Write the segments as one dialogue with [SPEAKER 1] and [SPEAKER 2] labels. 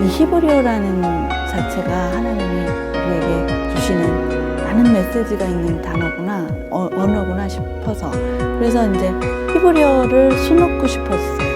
[SPEAKER 1] 이 히브리어라는 자체가 하나님이 우리에게 주시는 많은 메시지가 있는 단어구나, 언어구나 싶어서 그래서 이제 히브리어를 수놓고 싶었어요.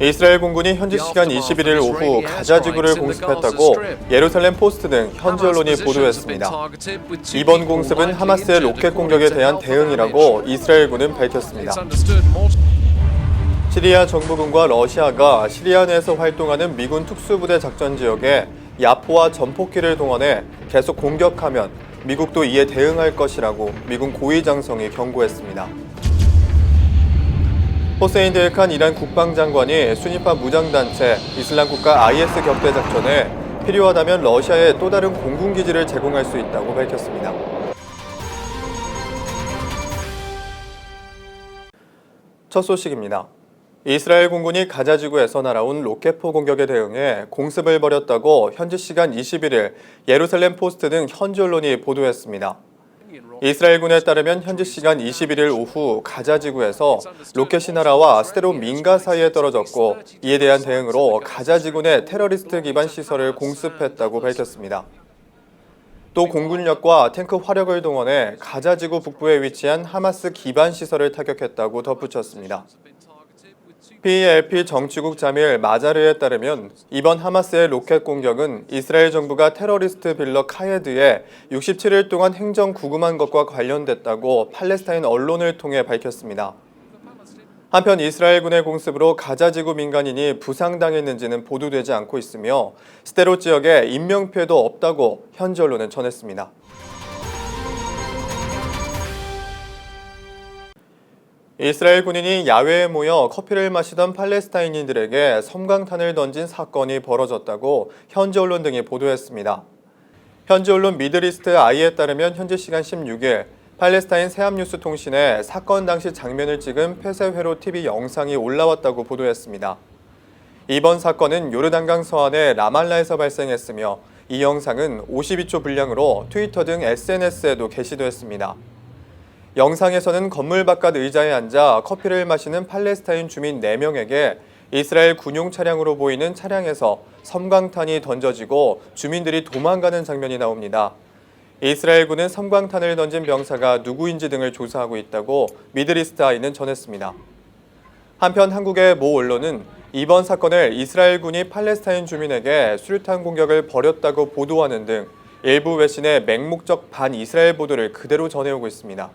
[SPEAKER 2] 이스라엘 공군이 현지 시간 21일 오후 가자 지구를 공습했다고 예루살렘 포스트 등 현지 언론이 보도했습니다. 이번 공습은 하마스의 로켓 공격에 대한 대응이라고 이스라엘군은 밝혔습니다. 시리아 정부군과 러시아가 시리아 내에서 활동하는 미군 특수부대 작전 지역에 야포와 전폭기를 동원해 계속 공격하면 미국도 이에 대응할 것이라고 미군 고위장성이 경고했습니다. 호세인 데일칸 이란 국방장관이 순위파 무장단체 이슬람국가 IS 격대 작전에 필요하다면 러시아에 또 다른 공군기지를 제공할 수 있다고 밝혔습니다. 첫 소식입니다. 이스라엘 공군이 가자 지구에서 날아온 로켓포 공격에 대응해 공습을 벌였다고 현지 시간 21일 예루살렘 포스트 등 현지 언론이 보도했습니다. 이스라엘군에 따르면 현지 시간 21일 오후 가자 지구에서 로켓이 날아와 스데롯 민가 사이에 떨어졌고 이에 대한 대응으로 가자 지구 내 테러리스트 기반 시설을 공습했다고 밝혔습니다. 또 공군력과 탱크 화력을 동원해 가자 지구 북부에 위치한 하마스 기반 시설을 타격했다고 덧붙였습니다. PLP 정치국 자밀 마자르에 따르면 이번 하마스의 로켓 공격은 이스라엘 정부가 테러리스트 빌러 카예드에 67일 동안 행정 구금한 것과 관련됐다고 팔레스타인 언론을 통해 밝혔습니다. 한편 이스라엘군의 공습으로 가자 지구 민간인이 부상당했는지는 보도되지 않고 있으며 스데롯 지역에 인명피해도 없다고 현지 언론은 전했습니다. 이스라엘 군인이 야외에 모여 커피를 마시던 팔레스타인인들에게 섬광탄을 던진 사건이 벌어졌다고 현지 언론 등이 보도했습니다. 현지 언론 미드리스트 아이에 따르면 현지 시간 16일 팔레스타인 새합뉴스 통신에 사건 당시 장면을 찍은 폐쇄회로 TV 영상이 올라왔다고 보도했습니다. 이번 사건은 요르단강 서안의 라말라에서 발생했으며 이 영상은 52초 분량으로 트위터 등 SNS에도 게시됐습니다. 영상에서는 건물 바깥 의자에 앉아 커피를 마시는 팔레스타인 주민 4명에게 이스라엘 군용 차량으로 보이는 차량에서 섬광탄이 던져지고 주민들이 도망가는 장면이 나옵니다. 이스라엘군은 섬광탄을 던진 병사가 누구인지 등을 조사하고 있다고 미드리스트 아이는 전했습니다. 한편 한국의 모 언론은 이번 사건을 이스라엘군이 팔레스타인 주민에게 수류탄 공격을 벌였다고 보도하는 등 일부 외신의 맹목적 반이스라엘 보도를 그대로 전해오고 있습니다.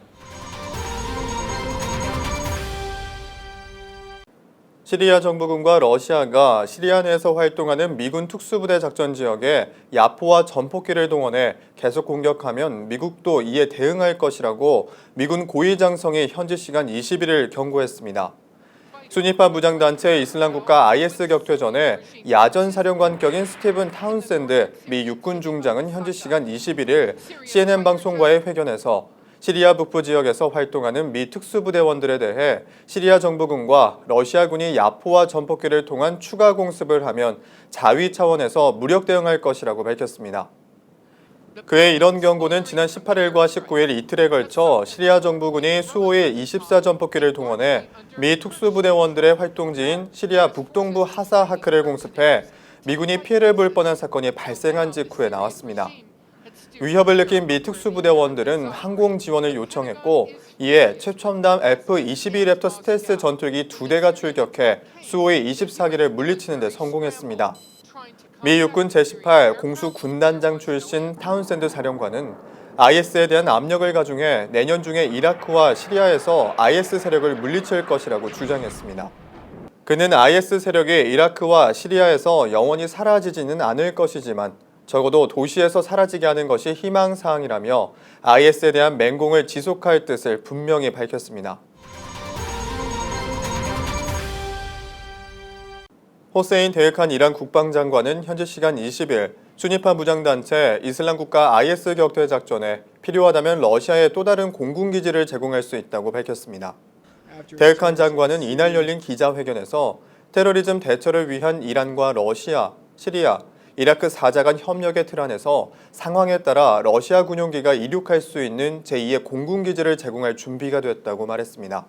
[SPEAKER 2] 시리아 정부군과 러시아가 시리아 내에서 활동하는 미군 특수부대 작전 지역에 야포와 전폭기를 동원해 계속 공격하면 미국도 이에 대응할 것이라고 미군 고위장성이 현지 시간 21일 경고했습니다. 순위파 무장단체 이슬람국가 IS 격퇴 전에 야전사령관격인 스티븐 타운센드 미 육군 중장은 현지 시간 21일 CNN 방송과의 회견에서 시리아 북부 지역에서 활동하는 미 특수부대원들에 대해 시리아 정부군과 러시아군이 야포와 전폭기를 통한 추가 공습을 하면 자위 차원에서 무력 대응할 것이라고 밝혔습니다. 그의 이런 경고는 지난 18일과 19일 이틀에 걸쳐 시리아 정부군이 수호의 24전폭기를 동원해 미 특수부대원들의 활동지인 시리아 북동부 하사 하크를 공습해 미군이 피해를 볼 뻔한 사건이 발생한 직후에 나왔습니다. 위협을 느낀 미 특수부대원들은 항공 지원을 요청했고 이에 최첨단 F-22 랩터 스텔스 전투기 2대가 출격해 수호의 24기를 물리치는 데 성공했습니다. 미 육군 제18 공수 군단장 출신 타운센드 사령관은 IS에 대한 압력을 가중해 내년 중에 이라크와 시리아에서 IS 세력을 물리칠 것이라고 주장했습니다. 그는 IS 세력이 이라크와 시리아에서 영원히 사라지지는 않을 것이지만 적어도 도시에서 사라지게 하는 것이 희망사항이라며 IS에 대한 맹공을 지속할 뜻을 분명히 밝혔습니다. 호세인 데흐칸 이란 국방장관은 현지 시간 20일 순위파 무장단체 이슬람국가 IS 격퇴 작전에 필요하다면 러시아에 또 다른 공군기지를 제공할 수 있다고 밝혔습니다. 데흐칸 장관은 이날 열린 기자회견에서 테러리즘 대처를 위한 이란과 러시아, 시리아, 이라크 4자 간 협력의 틀 안에서 상황에 따라 러시아 군용기가 이륙할 수 있는 제2의 공군기지를 제공할 준비가 됐다고 말했습니다.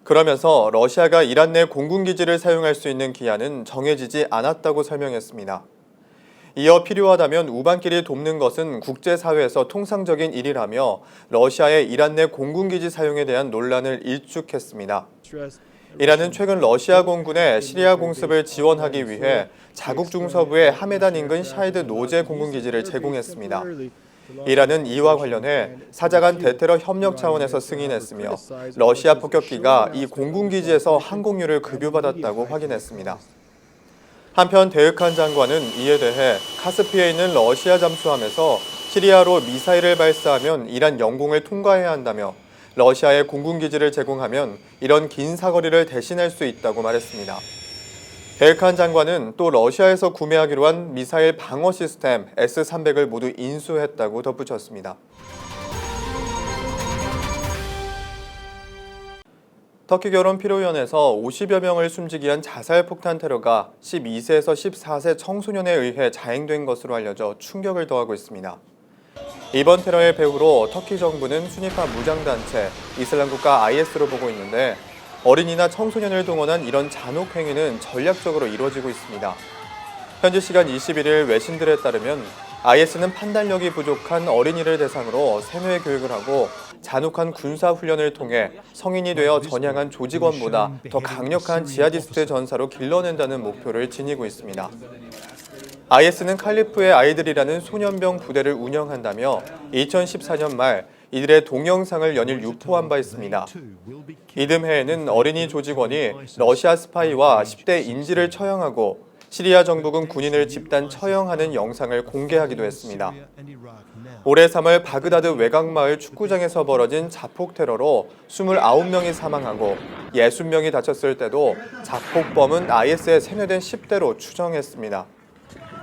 [SPEAKER 2] 그러면서 러시아가 이란 내 공군기지를 사용할 수 있는 기한은 정해지지 않았다고 설명했습니다. 이어 필요하다면 우방끼리 돕는 것은 국제사회에서 통상적인 일이라며 러시아의 이란 내 공군기지 사용에 대한 논란을 일축했습니다. 이란은 최근 러시아 공군의 시리아 공습을 지원하기 위해 자국 중서부의 하메단 인근 샤이드 노제 공군기지를 제공했습니다. 이란은 이와 관련해 4자 간 대테러 협력 차원에서 승인했으며 러시아 폭격기가 이 공군기지에서 항공유를 급유받았다고 확인했습니다. 한편 데흐칸 장관은 이에 대해 카스피에 있는 러시아 잠수함에서 시리아로 미사일을 발사하면 이란 영공을 통과해야 한다며 러시아에 공군기지를 제공하면 이런 긴 사거리를 대신할 수 있다고 말했습니다. 데흐칸 장관은 또 러시아에서 구매하기로 한 미사일 방어 시스템 S-300을 모두 인수했다고 덧붙였습니다. 터키 결혼 피로연에서 50여 명을 숨지게 한 자살 폭탄 테러가 12세에서 14세 청소년에 의해 자행된 것으로 알려져 충격을 더하고 있습니다. 이번 테러의 배후로 터키 정부는 순위파 무장단체 이슬람국가 IS로 보고 있는데 어린이나 청소년을 동원한 이런 잔혹 행위는 전략적으로 이루어지고 있습니다. 현지 시간 21일 외신들에 따르면 IS는 판단력이 부족한 어린이를 대상으로 세뇌 교육을 하고 잔혹한 군사훈련을 통해 성인이 되어 전향한 조직원보다 더 강력한 지하디스트 전사로 길러낸다는 목표를 지니고 있습니다. IS는 칼리프의 아이들이라는 소년병 부대를 운영한다며 2014년 말 이들의 동영상을 연일 유포한 바 있습니다. 이듬해에는 어린이 조직원이 러시아 스파이와 10대 인질을 처형하고 시리아 정부군 군인을 집단 처형하는 영상을 공개하기도 했습니다. 올해 3월 바그다드 외곽마을 축구장에서 벌어진 자폭 테러로 29명이 사망하고 60명이 다쳤을 때도 자폭범은 IS에 세뇌된 10대로 추정했습니다.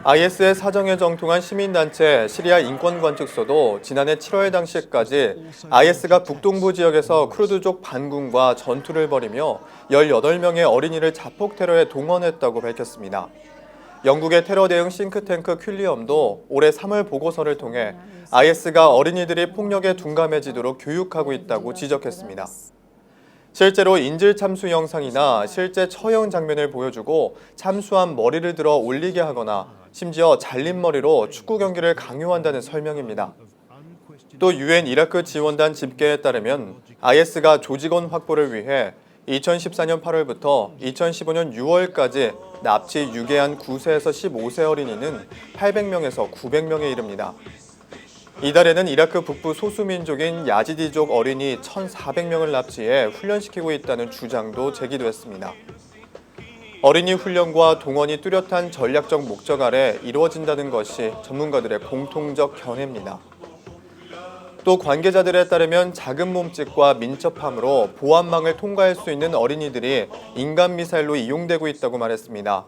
[SPEAKER 2] IS의 사정에 정통한 시민단체 시리아 인권관측소도 지난해 7월 당시까지 IS가 북동부 지역에서 쿠르드족 반군과 전투를 벌이며 18명의 어린이를 자폭 테러에 동원했다고 밝혔습니다. 영국의 테러 대응 싱크탱크 퀼리엄도 올해 3월 보고서를 통해 IS가 어린이들이 폭력에 둔감해지도록 교육하고 있다고 지적했습니다. 실제로 인질 참수 영상이나 실제 처형 장면을 보여주고 참수한 머리를 들어 올리게 하거나 심지어 잘린 머리로 축구 경기를 강요한다는 설명입니다. 또 UN 이라크 지원단 집계에 따르면 IS가 조직원 확보를 위해 2014년 8월부터 2015년 6월까지 납치 유괴한 9세에서 15세 어린이는 800명에서 900명에 이릅니다. 이달에는 이라크 북부 소수민족인 야지디족 어린이 1,400명을 납치해 훈련시키고 있다는 주장도 제기됐습니다. 어린이 훈련과 동원이 뚜렷한 전략적 목적 아래 이루어진다는 것이 전문가들의 공통적 견해입니다. 또 관계자들에 따르면 작은 몸집과 민첩함으로 보안망을 통과할 수 있는 어린이들이 인간 미사일로 이용되고 있다고 말했습니다.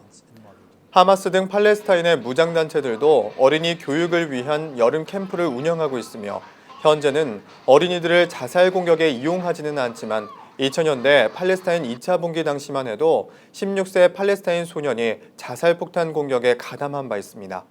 [SPEAKER 2] 하마스 등 팔레스타인의 무장단체들도 어린이 교육을 위한 여름 캠프를 운영하고 있으며 현재는 어린이들을 자살 공격에 이용하지는 않지만 2000년대 팔레스타인 2차 분기 당시만 해도 16세 팔레스타인 소년이 자살 폭탄 공격에 가담한 바 있습니다.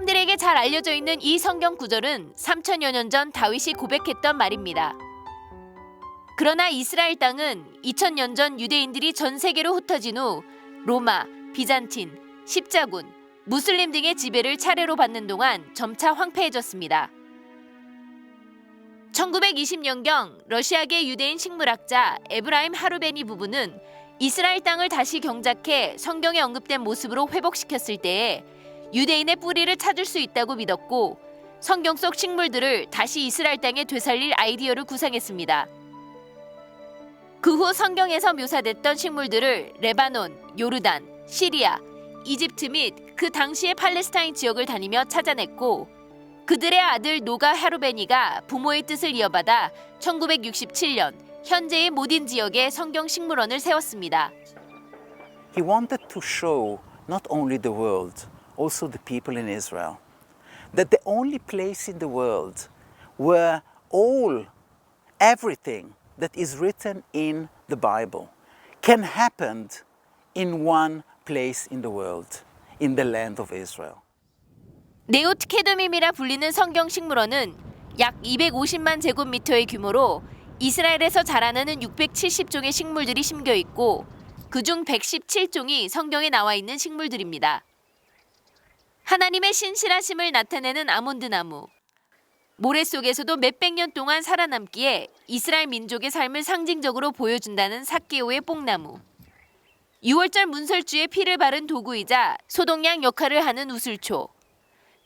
[SPEAKER 3] 사람들에게 잘 알려져 있는 이 성경 구절은 3000여 년 전 다윗이 고백했던 말입니다. 그러나 이스라엘 땅은 2000년 전 유대인들이 전 세계로 흩어진 후 로마, 비잔틴, 십자군, 무슬림 등의 지배를 차례로 받는 동안 점차 황폐해졌습니다. 1920년경 러시아계 유대인 식물학자 에브라임 하루베니 부부는 이스라엘 땅을 다시 경작해 성경에 언급된 모습으로 회복시켰을 때에 유대인의 뿌리를 찾을 수 있다고 믿었고 성경 속 식물들을 다시 이스라엘 땅에 되살릴 아이디어를 구상했습니다. 그 후 성경에서 묘사됐던 식물들을 레바논, 요르단, 시리아, 이집트 및 그 당시의 팔레스타인 지역을 다니며 찾아냈고 그들의 아들 노가 하루베니가 부모의 뜻을 이어받아 1967년 현재의 모딘 지역에 성경 식물원을 세웠습니다.
[SPEAKER 4] He wanted to show not only the world, also the people in Israel, that the only place in the world where everything that is written in the Bible can happen in one place in the world, in the land of Israel.
[SPEAKER 3] 네오트케돔임이라 불리는 성경 식물원은 약 250만 제곱미터의 규모로 이스라엘에서 자라나는 670종의 식물들이 심겨 있고 그중 117종이 성경에 나와 있는 식물들입니다. 하나님의 신실하심을 나타내는 아몬드 나무, 모래 속에서도 몇백 년 동안 살아남기에 이스라엘 민족의 삶을 상징적으로 보여준다는 삭개오의 뽕나무, 6월절 문설주에 피를 바른 도구이자 소독약 역할을 하는 우슬초,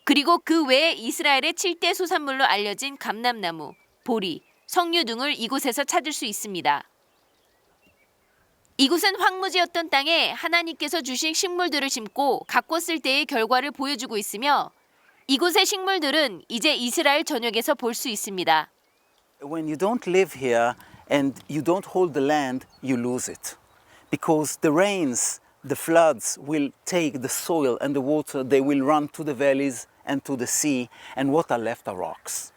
[SPEAKER 3] 그리고 그 외에 이스라엘의 7대 소산물로 알려진 감람나무, 보리, 석류 등을 이곳에서 찾을 수 있습니다. 이곳은 황무지였던 땅에 하나님께서 주신 식물들을 심고 가꿨을 때의 결과를 보여주고 있으며 이곳의 식물들은 이제 이스라엘 전역에서 볼 수 있습니다.
[SPEAKER 4] When you don't live here and you don't hold the land, you lose it. Because the rains, the floods will take the soil and the water, they will run to the valleys and to the sea, and what are left are rocks.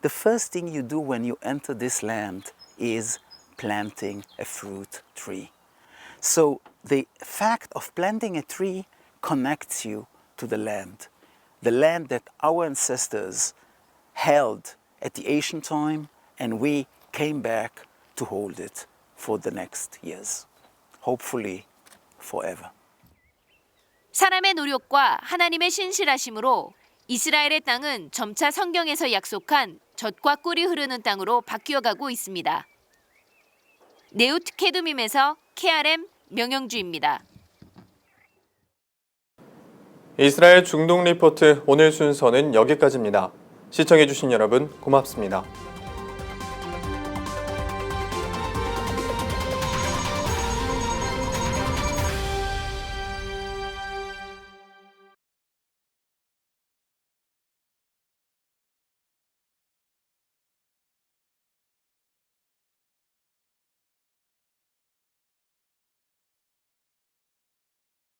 [SPEAKER 4] The first thing you do when you enter this land is planting a fruit tree. So the fact of planting a tree connects you to the land that our ancestors held at the ancient time, and we came back to hold it for the next years, hopefully forever.
[SPEAKER 3] 사람의 노력과 하나님의 신실하심으로 이스라엘의 땅은 점차 성경에서 약속한 젖과 꿀이 흐르는 땅으로 바뀌어가고 있습니다. 네오트케돔임에서 KRM 명영주입니다.
[SPEAKER 2] 이스라엘 중동 리포트 오늘 순서는 여기까지입니다. 시청해주신 여러분 고맙습니다.